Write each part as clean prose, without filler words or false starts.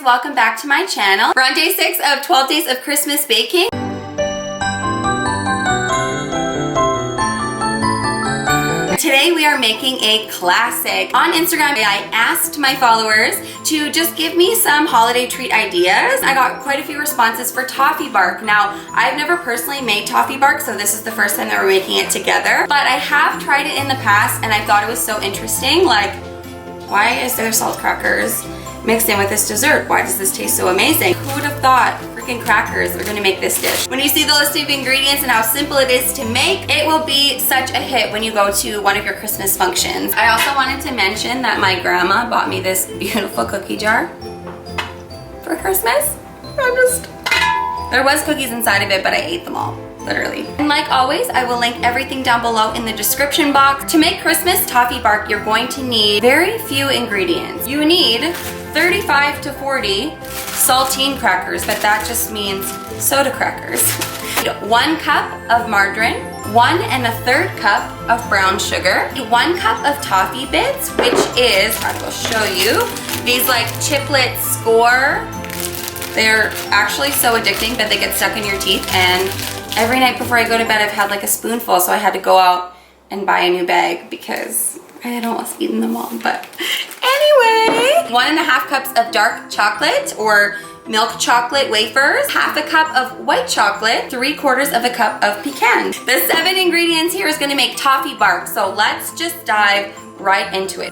welcome back to my channel. We're on day 6 of 12 days of Christmas baking. Today we are making a classic. On Instagram, I asked my followers to just give me some holiday treat ideas. I got quite a few responses for toffee bark. Now, I've never personally made toffee bark, so this is the first time that we're making it together. But I have tried it in the past and I thought it was so interesting. Like, why is there salt crackers mixed in with this dessert? Why does this taste so amazing? Who would have thought freaking crackers are gonna make this dish? When you see the list of ingredients and how simple it is to make, it will be such a hit when you go to one of your Christmas functions. I also wanted to mention that my grandma bought me this beautiful cookie jar for Christmas. There was cookies inside of it, but I ate them all. Literally. And like always, I will link everything down below in the description box. To make Christmas toffee bark, you're going to need very few ingredients. You need 35 to 40 saltine crackers, but that just means soda crackers. 1 cup of margarine, 1 1/3 cup of brown sugar, 1 cup of toffee bits, which is, I will show you, these like chiplet score. They're actually so addicting that they get stuck in your teeth, and every night before I go to bed I've had like a spoonful, so I had to go out and buy a new bag because I had almost eaten them all. But anyway, 1.5 cups of dark chocolate or milk chocolate wafers, 1/2 cup of white chocolate, 3/4 of a cup of pecans. The 7 ingredients here is gonna make toffee bark, so let's just dive right into it.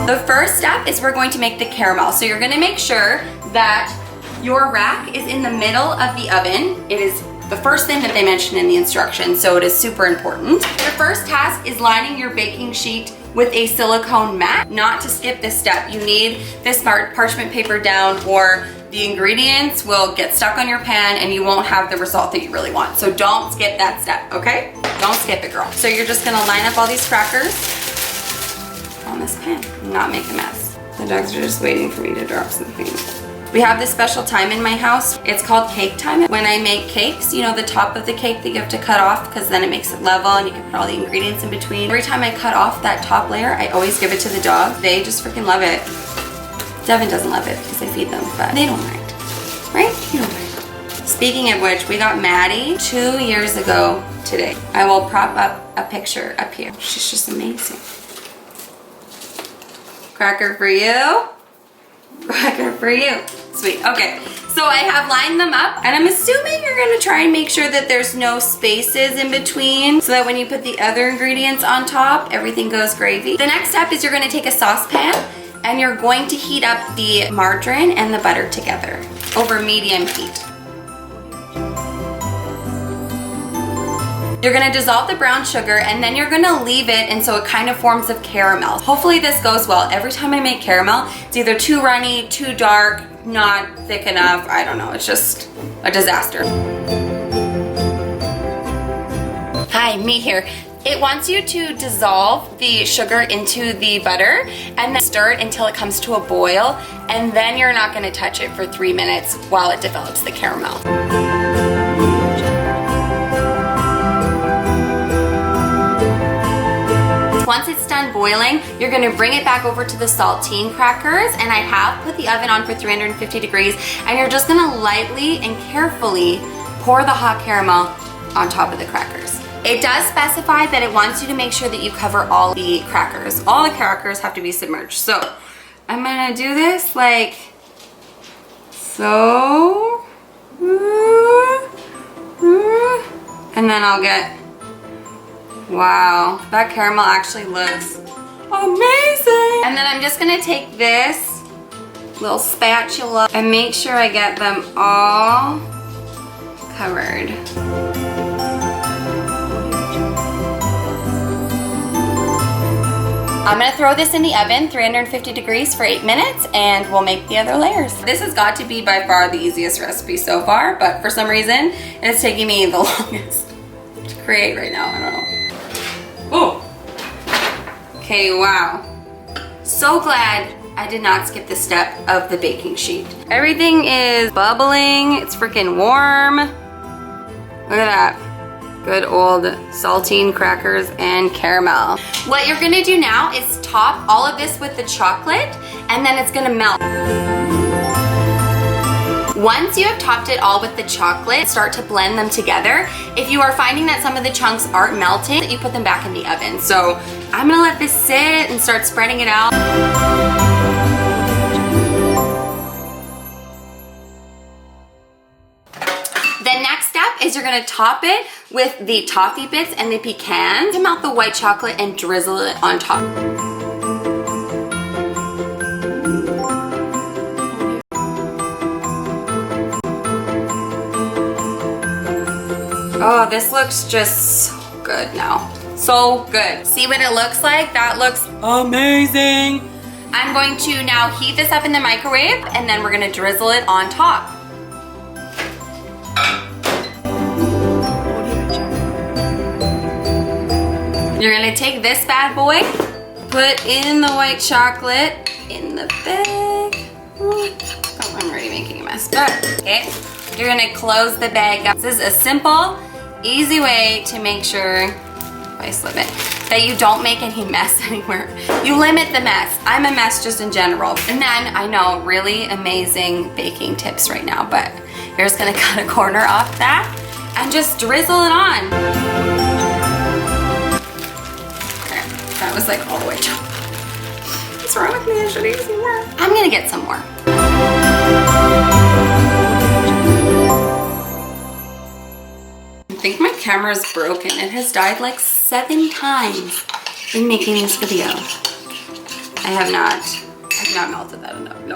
The first step is we're going to make the caramel. So you're gonna make sure that your rack is in the middle of the oven. It is the first thing that they mention in the instructions, so it is super important. Your first task is lining your baking sheet with a silicone mat. Not to skip this step, you need this parchment paper down or the ingredients will get stuck on your pan and you won't have the result that you really want. So don't skip that step, okay? Don't skip it, girl. So you're just gonna line up all these crackers on this pan, not make a mess. The dogs are just waiting for me to drop something. We have this special time in my house. It's called cake time. When I make cakes, you know the top of the cake that you have to cut off because then it makes it level and you can put all the ingredients in between. Every time I cut off that top layer, I always give it to the dogs. They just freaking love it. Devin doesn't love it because I feed them, but they don't mind, right? You don't mind. Speaking of which, we got Maddie 2 years ago today. I will prop up a picture up here. She's just amazing. Cracker for you. Cracker for you. Sweet. Okay, so I have lined them up and I'm assuming you're gonna try and make sure that there's no spaces in between so that when you put the other ingredients on top, everything goes gravy. The next step is you're gonna take a saucepan and you're going to heat up the margarine and the butter together over medium heat. You're gonna dissolve the brown sugar and then you're gonna leave it and so it kind of forms a caramel. Hopefully this goes well. Every time I make caramel, it's either too runny, too dark, not thick enough. I don't know, it's just a disaster. Hi, me here. It wants you to dissolve the sugar into the butter and then stir it until it comes to a boil, and then you're not gonna touch it for 3 minutes while it develops the caramel. Once it's done boiling, you're gonna bring it back over to the saltine crackers, and I have put the oven on for 350 degrees, and you're just gonna lightly and carefully pour the hot caramel on top of the crackers. It does specify that it wants you to make sure that you cover all the crackers. All the crackers have to be submerged. So I'm gonna do this like so, and then I'll get, wow, that caramel actually looks amazing. And then I'm just gonna take this little spatula and make sure I get them all covered. I'm gonna throw this in the oven, 350 degrees for 8 minutes, and we'll make the other layers. This has got to be by far the easiest recipe so far, but for some reason, it's taking me the longest to create right now, I don't know. Oh! Okay, wow. So glad I did not skip the step of the baking sheet. Everything is bubbling, it's freaking warm. Look at that. Good old saltine crackers and caramel. What you're gonna do now is top all of this with the chocolate, and then it's gonna melt. Once you have topped it all with the chocolate, start to blend them together. If you are finding that some of the chunks aren't melting, you put them back in the oven. So I'm gonna let this sit and start spreading it out. The next step is you're gonna top it with the toffee bits and the pecans. Melt the white chocolate and drizzle it on top. Oh, this looks just so good now. So good. See what it looks like? That looks amazing. I'm going to now heat this up in the microwave, and then we're gonna drizzle it on top. You're gonna take this bad boy, put in the white chocolate in the bag. Oh, I'm already making a mess, but okay. You're gonna close the bag up. This is a simple, easy way to make sure, if I slip it, that you don't make any mess anywhere. You limit the mess. I'm a mess just in general. And then, I know, really amazing baking tips right now, but you're just gonna cut a corner off that and just drizzle it on. There, that was like all the way chopped. What's wrong with me? I should use more. I'm gonna get some more. I think my camera's broken. It has died like 7 times in making this video. I've not melted that enough, no.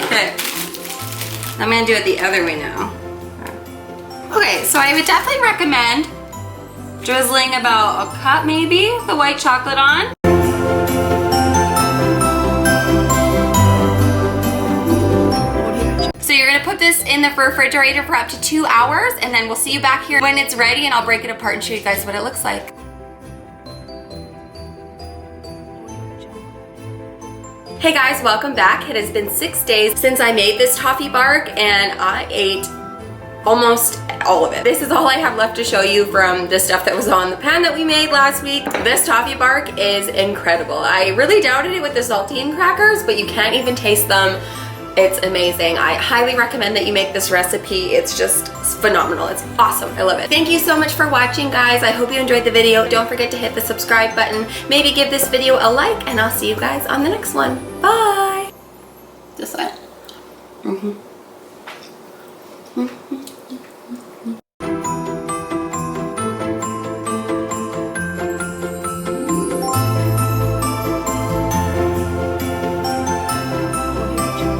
Okay, I'm gonna do it the other way now. Okay, so I would definitely recommend drizzling about a cup maybe, the white chocolate on. So you're gonna put this in the refrigerator for up to 2 hours, and then we'll see you back here when it's ready, and I'll break it apart and show you guys what it looks like. Hey guys, welcome back. It has been 6 days since I made this toffee bark, and I ate almost all of it. This is all I have left to show you from the stuff that was on the pan that we made last week. This toffee bark is incredible. I really doubted it with the saltine crackers, but you can't even taste them. It's amazing. I highly recommend that you make this recipe. It's just phenomenal. It's awesome. I love it. Thank you so much for watching, guys. I hope you enjoyed the video. Don't forget to hit the subscribe button. Maybe give this video a like, and I'll see you guys on the next one. Bye. This way.